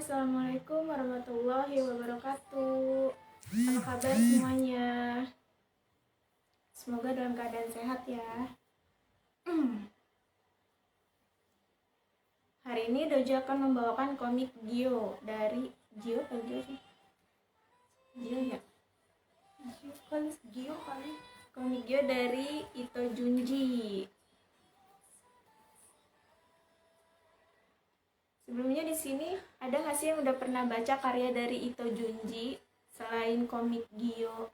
Assalamualaikum warahmatullahi wabarakatuh. Apa kabar semuanya? Semoga dalam keadaan sehat ya. Hari ini Dojo akan membawakan komik Gyo dari Gyo sih? Gyo ya? Gyo kali. Komik Gyo dari Ito Junji. Sebelumnya di sini ada nggak sih yang udah pernah baca karya dari Ito Junji selain komik Gyo?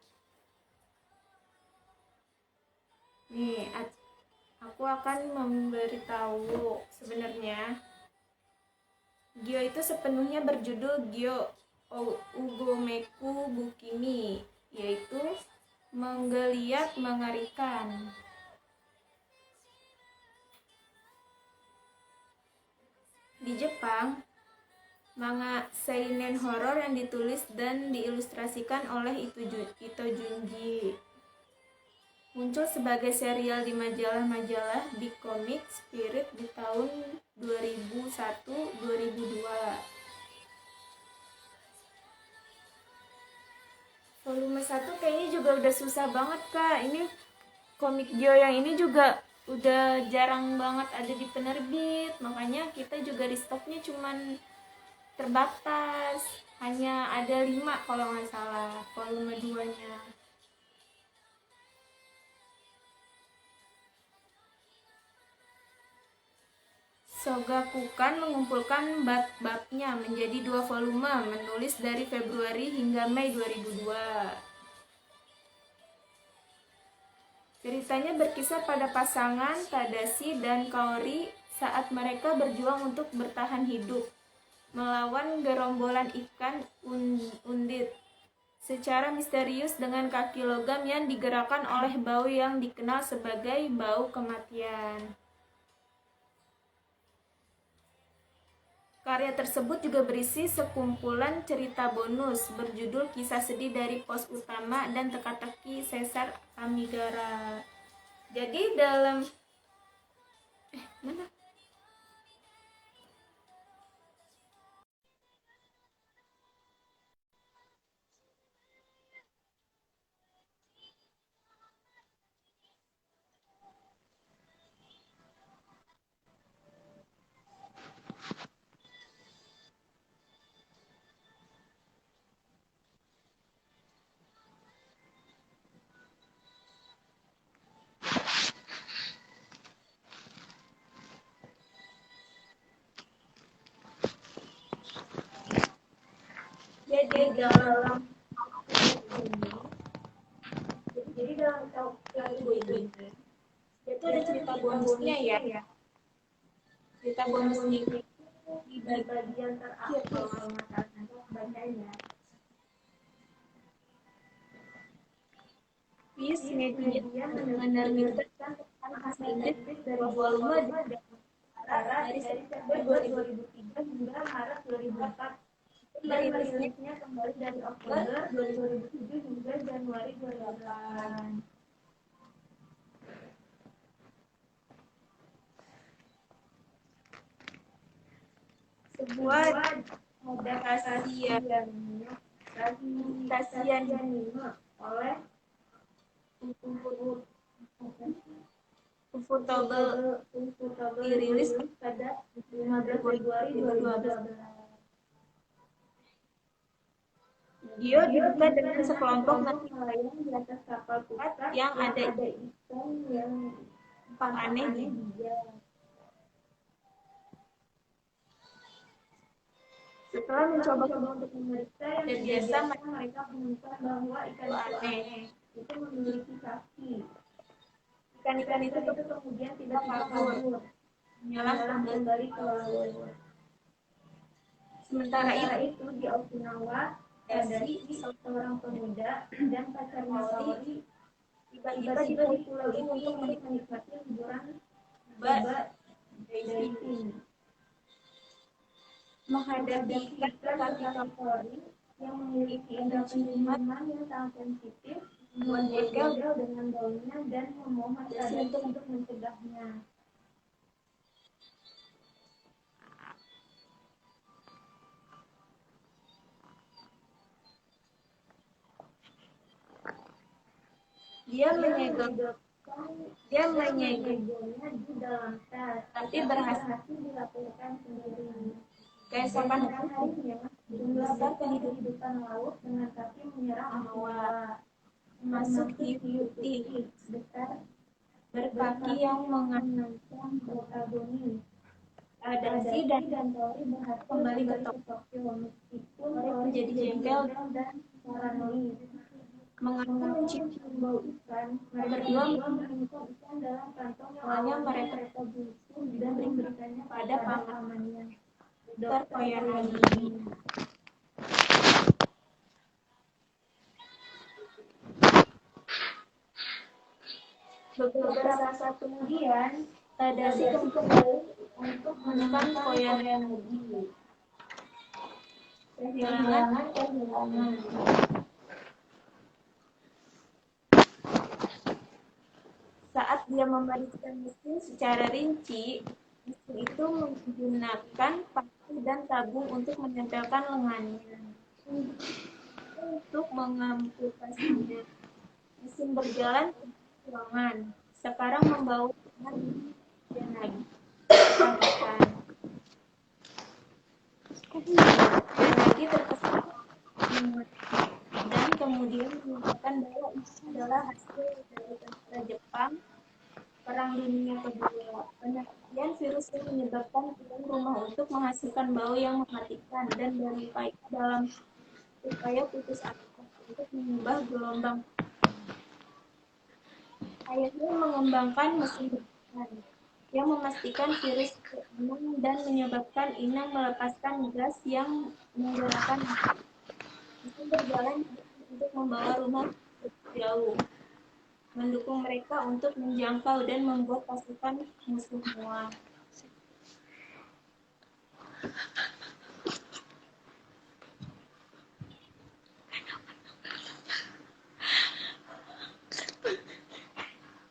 Nih, aku akan memberitahu sebenarnya Gyo itu sepenuhnya berjudul Gyo Ugomeku Bukimi, yaitu menggeliat mengerikan. Di Jepang, manga seinen horor yang ditulis dan diilustrasikan oleh Ito Junji muncul sebagai serial di majalah-majalah Big Comic Spirit di tahun 2001-2002. Volume 1 kayaknya juga udah susah banget, Kak. Ini komik Gyo yang ini juga udah jarang banget ada di penerbit, makanya kita juga di stoknya cuman terbatas, hanya ada 5 kalau nggak salah volume 2-nya. Shogakukan mengumpulkan bab-babnya menjadi 2 volume, menulis dari Februari hingga Mei 2002. Ceritanya berkisah pada pasangan Tadashi dan Kaori saat mereka berjuang untuk bertahan hidup melawan gerombolan ikan undit secara misterius dengan kaki logam yang digerakkan oleh bau yang dikenal sebagai bau kematian. Karya tersebut juga berisi sekumpulan cerita bonus berjudul Kisah Sedih dari Pos Utama dan Teka-teki Sesar Kamigara. Jadi dalam mana? Jadi dalam buku ini itu ada cerita bonusnya ya. Cerita bonusnya itu di bagian terakhir kalau nggak salah bacanya. Viz Media menerbitkan Angkasa Inggris dari volume dari September 2003 hingga Maret 2004. Rilisnya kembali dari Oktober 2007 hingga Januari 2008. Sebuah adaptasi oleh Ufotable dirilis pada 15 Februari 2012. Gyo dibuka dengan sekelompok nelayan di atas kapal kuat yang ada ikan yang aneh di dia. Setelah mencoba untuk memeriksa yang biasa mereka menemukan bahwa ikan itu aneh, itu memiliki kaki. Ikan-ikan itu kemudian tidak kabur, menyelam kembali ke laut. Sementara itu di Okinawa, Tadashi, seorang pemuda dan pacarnya Kaori tiba-tiba di pulau itu untuk menikmati hiburan scuba diving. Menghadapi ikan Kaori yang memiliki indera penciuman yang sangat sensitif, membuat gagal dengan baunya dan memohon Tadashi untuk mencegahnya. Dia menyegelnya di dalam tas, tapi berhasil dilakukan sendiri. Keesokan harinya, jumlah kehidupan laut dengan kaki menyerang Anoa, masuk hiu putih besar berkaki yang mengancam protagonis. Tadashi dan Tori berhasil kembali ke Tokyo, meskipun Tori menjadi jengkel dan paranoid. Mengaku mencium bau ikan, mereka berdua menemukan ikan dalam kantong yang awalnya mereka busuk dan memberikannya pada pamannya, Dr. Koyanagi. Beberapa saat kemudian, Tadashi kembali untuk menekan Koyanagi. Kehilangan. Saat dia memeriksa mesin secara rinci, mesin itu menggunakan paku dan tabung untuk menempelkan lengannya. Untuk mengamputasinya, mesin berjalan ke ruangan. Sekarang membawa Koyanagi. Koyanagi terkesan dan kemudian mengatakan bahwa itu adalah hasil dari tentara Jepang Perang Dunia Kedua. Penelitian virus yang menyebabkan tulang rumah untuk menghasilkan bau yang mematikan dan berupaya dalam upaya putus asa untuk mengubah gelombang. Ayahnya mengembangkan mesin berjalan yang memastikan virus aman dan menyebabkan inang melepaskan gas yang menggerakkan mesin berjalan untuk membawa rumah jauh, mendukung mereka untuk menjangkau dan membuat pasukan musuh muak.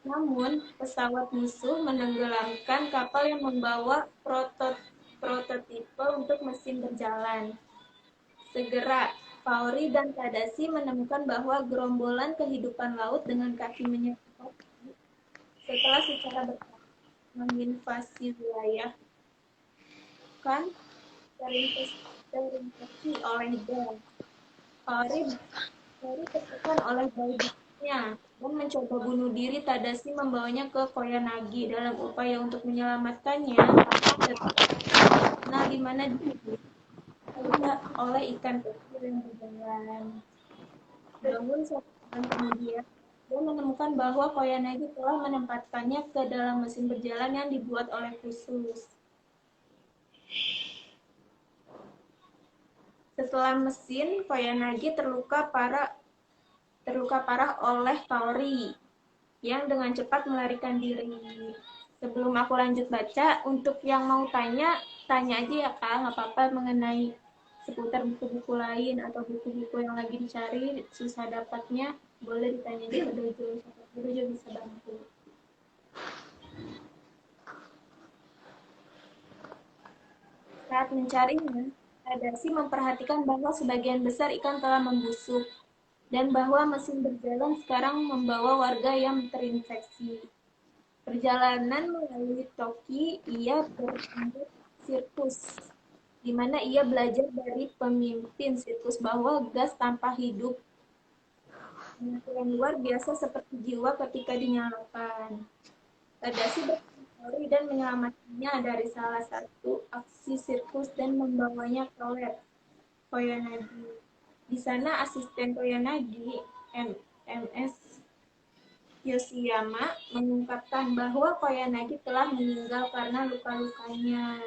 Namun, pesawat musuh menenggelamkan kapal yang membawa prototipe untuk mesin berjalan. Segera, Kaori dan Tadashi menemukan bahwa gerombolan kehidupan laut dengan kaki menyerang setelah secara bertahap menginvasi wilayah kan terinfeksi oleh gas. Kaori tertekan oleh bau-baunya dan mencoba bunuh diri. Tadashi membawanya ke Koyanagi dalam upaya untuk menyelamatkannya karena di mana dia oleh ikan kecil yang berjalan. Namun satu tahun kemudian, dia menemukan bahwa Koyanagi telah menempatkannya ke dalam mesin berjalan yang dibuat oleh khusus. Setelah mesin, Koyanagi terluka parah oleh Kaori yang dengan cepat melarikan diri. Sebelum aku lanjut baca, untuk yang mau tanya aja ya Kak, nggak apa-apa mengenai seputar buku-buku lain atau buku-buku yang lagi dicari, susah dapatnya, boleh ditanya aja ke Dojo, Dojo bisa bantu. Saat mencarinya, Tadashi memperhatikan bahwa sebagian besar ikan telah membusuk dan bahwa mesin berjalan sekarang membawa warga yang terinfeksi. Perjalanan melalui Toki, ia bertemu sirkus, di mana ia belajar dari pemimpin sirkus bahwa gas tanpa hidup yang luar biasa seperti jiwa ketika dinyalakan. Tadashi berkali dan menyelamatkannya dari salah satu aksi sirkus dan membawanya ke lab Koyanagi. Di sana asisten Koyanagi, MS Yoshiyama, mengungkapkan bahwa Koyanagi telah meninggal karena luka-lukanya.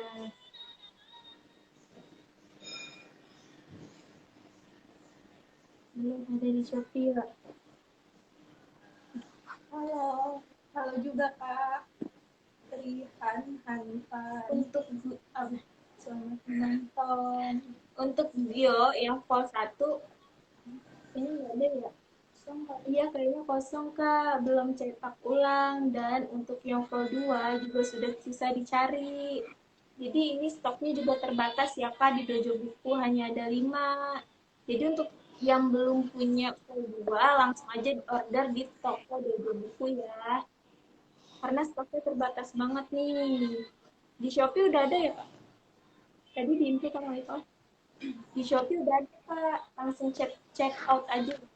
Belum ada di Shopee ya. Halo juga Kak. Trihan Hanifan. Untuk selamat menonton. Untuk Gio yang vol 1 ini nggak ada ya? Kosong Kak. Iya kayaknya kosong Kak, belum cetak ulang. Dan untuk yang vol 2 juga sudah susah dicari. Jadi ini stoknya juga terbatas ya Kak, di Dojo Buku hanya ada 5. Jadi untuk yang belum punya buku 2 langsung aja order di toko Dojo Buku ya. Karena stoknya terbatas banget nih. Di Shopee udah ada ya, Kak? Tadi di info kamu itu. Di Shopee udah ada, Kak. Langsung check out aja ya.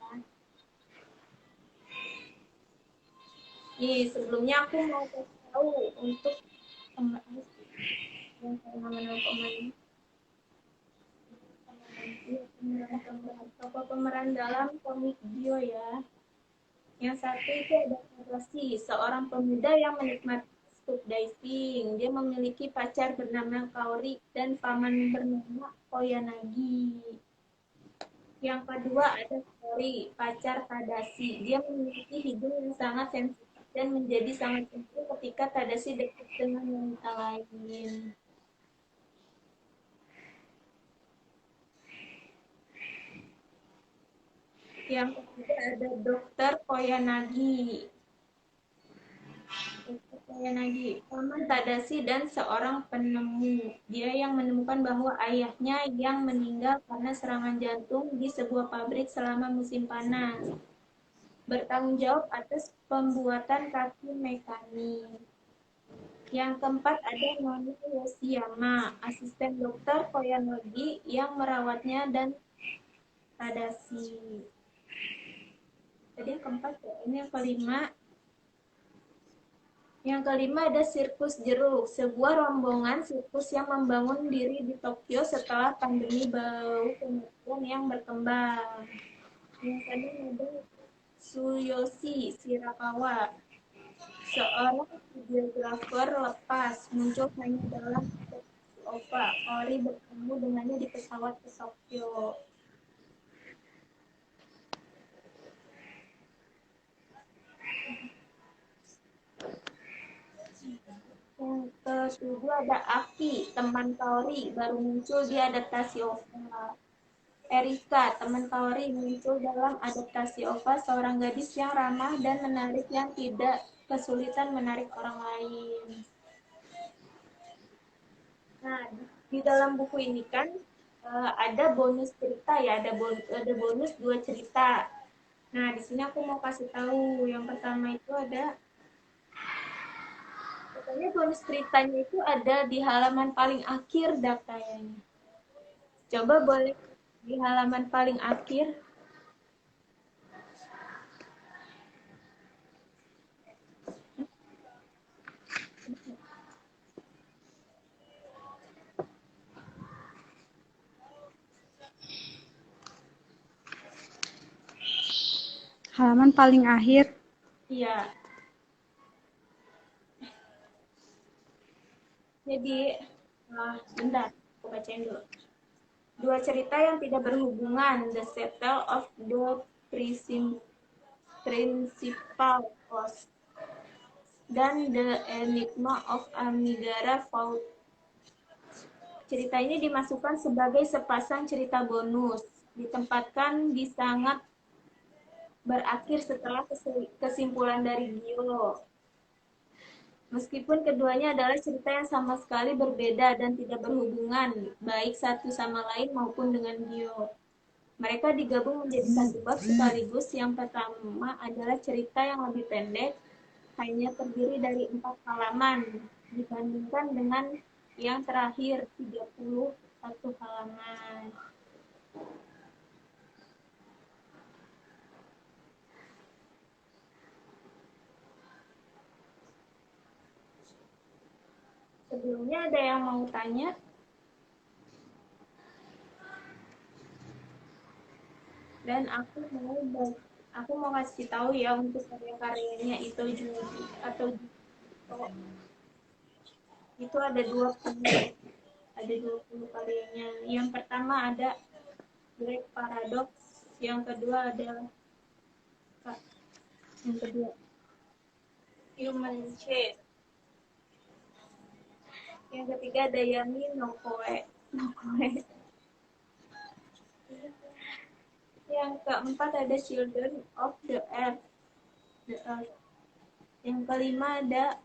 Nih, sebelumnya aku mau kasih tahu untuk yang saya namanya pemain. Tokoh pemeran dalam komik Dio ya. Yang satu itu ada Tadashi, seorang pemuda yang menikmati scuba diving. Dia memiliki pacar bernama Kaori dan paman bernama Koyanagi. Yang kedua ada Kaori, pacar Tadashi. Dia memiliki hidung yang sangat sensitif dan menjadi sangat sensitif ketika Tadashi dekat dengan wanita lain. Yang ketiga ada Dokter Koyanagi. Koyanagi, paman Tadashi dan seorang penemu. Dia yang menemukan bahwa ayahnya yang meninggal karena serangan jantung di sebuah pabrik selama musim panas. Bertanggung jawab atas pembuatan kaki mekanik. Yang keempat ada Noni Yoshiyama, asisten dokter Koyanagi yang merawatnya dan Tadashi. Jadi yang keempat ya. Ini yang kelima. Yang kelima ada Sirkus Jeruk, sebuah rombongan sirkus yang membangun diri di Tokyo setelah pandemi bau kematian yang berkembang. Yang keenam ada Tsuyoshi Shirakawa, seorang videografer lepas, muncul hanya dalam OVA. Ori bertemu dengannya di pesawat ke Tokyo. Yang ketujuh ada Aki, teman Kaori, baru muncul di adaptasi OVA. Erika, teman Kaori, muncul dalam adaptasi OVA, seorang gadis yang ramah dan menarik yang tidak kesulitan menarik orang lain. Nah, di dalam buku ini kan ada bonus cerita ya, ada bonus 2 cerita. Nah, di sini aku mau kasih tahu. Yang pertama itu ada, katanya bonus ceritanya itu ada di halaman paling akhir dah kayaknya. Coba boleh di halaman paling akhir. Halaman paling akhir. Iya. Jadi, bentar, aku bacain dulu. 2 cerita yang tidak berhubungan, The Settle of the Principal Cost dan The Enigma of Amigara Vault. Cerita ini dimasukkan sebagai sepasang cerita bonus, ditempatkan di sangat berakhir setelah kesimpulan dari Gio. Meskipun keduanya adalah cerita yang sama sekali berbeda dan tidak berhubungan, baik satu sama lain maupun dengan Gio. Mereka digabung menjadi satu bab sekaligus. Yang pertama adalah cerita yang lebih pendek, hanya terdiri dari 4 halaman, dibandingkan dengan yang terakhir 31 halaman. Sebelumnya ada yang mau tanya? Dan aku mau kasih tahu ya untuk karya-karyanya itu atau itu ada 20 karyanya. Yang pertama ada Great Paradox, yang kedua ada Human Shape, yang ketiga ada Yami no Koe. Yang keempat ada Children of the Earth. Yang kelima ada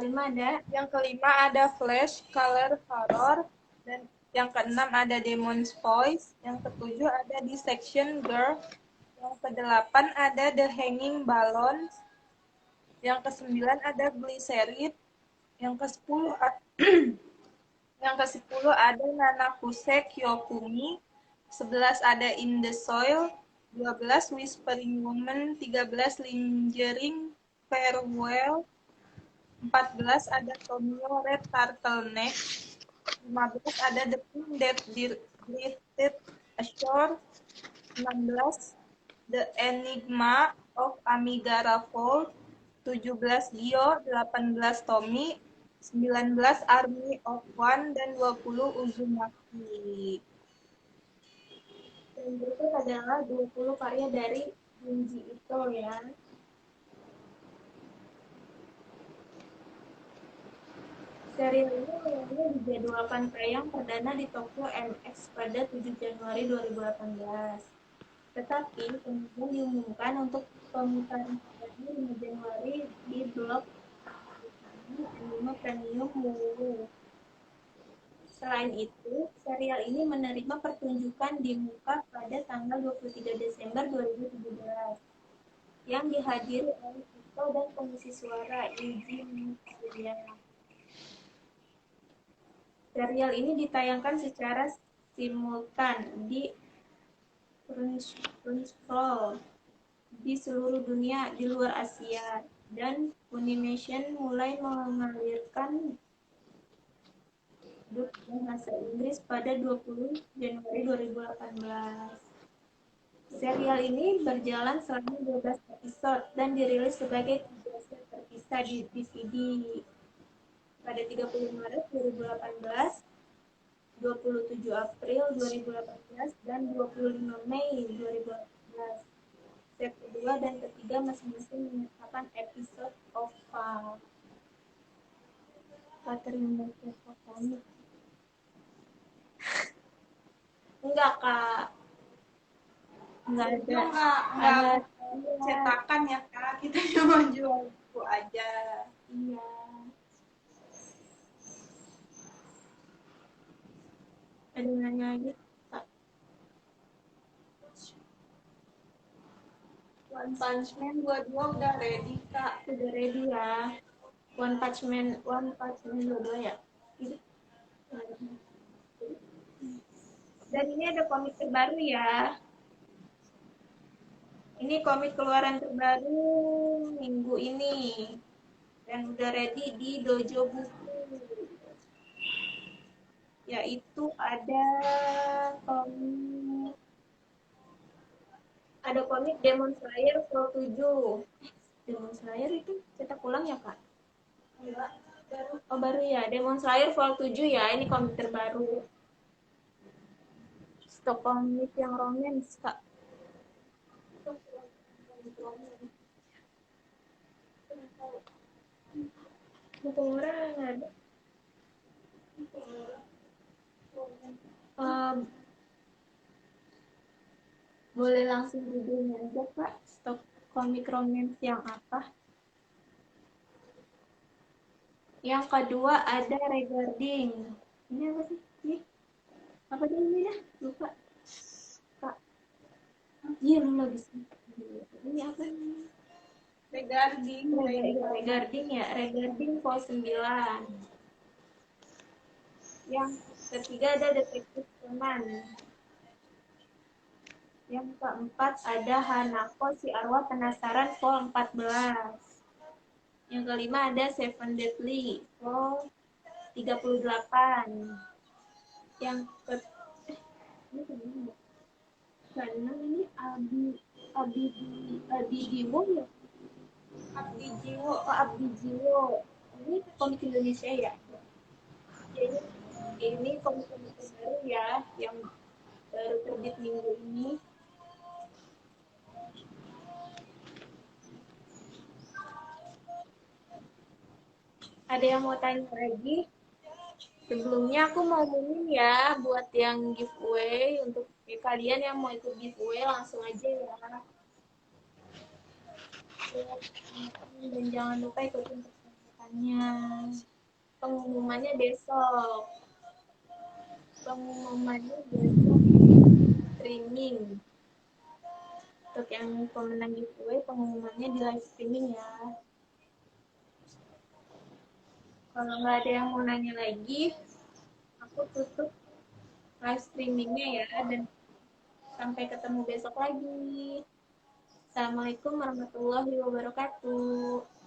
kelima ada Yang kelima ada Flash Color Horror, dan yang keenam ada Demon's Voice, yang ketujuh ada Dissection Girl, yang kedelapan ada The Hanging Balloons, yang kesembilan ada Glycerin, yang kesepuluh yang ke-10 ada Nanakusa Kyokumi, 11 ada In the Soil, 12 Whispering Woman, 13 Lingering Farewell, 14 ada Tomio Red Turtleneck, 15 ada The Pink That Drifted Ashore, 16 The Enigma of Amigara Vault, 17 Gyo, 18 Tommy, 19 Army of One, dan 20 Uzumaki. dan berikut adalah 20 karya dari Junji Ito ya. Serial ini mulanya dijadwalkan tayang perdana di Tokyo MX pada 7 Januari 2018. Tetapi kemudian diumumkan untuk pemutaran perdana 5 Januari di blog Anime Premium Hulu. Selain itu, serial ini menerima pertunjukan di muka pada tanggal 23 Desember 2017 yang dihadiri oleh Ito dan pengisi suara Yuji Mitsuya. Serial ini ditayangkan secara simultan di Crunchyroll di seluruh dunia di luar Asia, dan Funimation mulai mengalirkan dub bahasa Inggris pada 20 Januari 2018. Serial ini berjalan selama 12 episode dan dirilis sebagai 3 set terpisah di DVD pada 30 Maret 2018, 27 April 2018, dan 25 Mei 2018. Set kedua dan ketiga masing-masing menyertakan episode OVA. Catherine Baker. Enggak, Kak. Enggak ada. Enggak cetakan ya, Kak. Kita cuma jual buku aja. Iya. Ada nanya lagi, Kak? One Punch Man 22 udah ready, Kak. Udah ready ya. One Punch Man 22 ya. Dan ini ada komik terbaru ya. Ini komik keluaran terbaru minggu ini. Dan udah ready di Dojo Buku. Yaitu ada komik Demon Slayer Vol 7. Demon Slayer itu cetak ulang ya, Kak? Enggak, baru. Oh, baru ya. Demon Slayer Vol 7 ya. Ini komik terbaru. Stok komik yang romance, Kak. Buku murah nggak ada. Boleh langsung judulnya aja, Pak. Stok komik romance yang apa? Yang kedua ada Regarding. Ini apa sih? Ini apa sih ini ya? Lupa. Kak. Iya, lu lagi sih. Ini apa nih? Regarding Ya, Regarding Vol 9. Yang ketiga ada Detektif Conan. Yang keempat ada Hanako si Arwah Penasaran Vol 14. Yang kelima ada Seven Deadly Vol 38. Yang keenam ini Abdi Jiwo ya? Abdi Jiwo. Ini komik Indonesia ya? Ini komik baru ya, yang baru terbit minggu ini. Ada yang mau tanya lagi? Sebelumnya aku mau ngumumin ya buat yang giveaway. Untuk kalian yang mau ikut giveaway langsung aja ya. Dan jangan lupa ikutin persyaratan pengumumannya. Pengumumannya besok. Pengumumannya besok streaming. Untuk yang pemenang giveaway, pengumumannya di live streaming ya. Kalau nggak ada yang mau nanya lagi, aku tutup live streamingnya ya, dan sampai ketemu besok lagi. Assalamualaikum warahmatullahi wabarakatuh.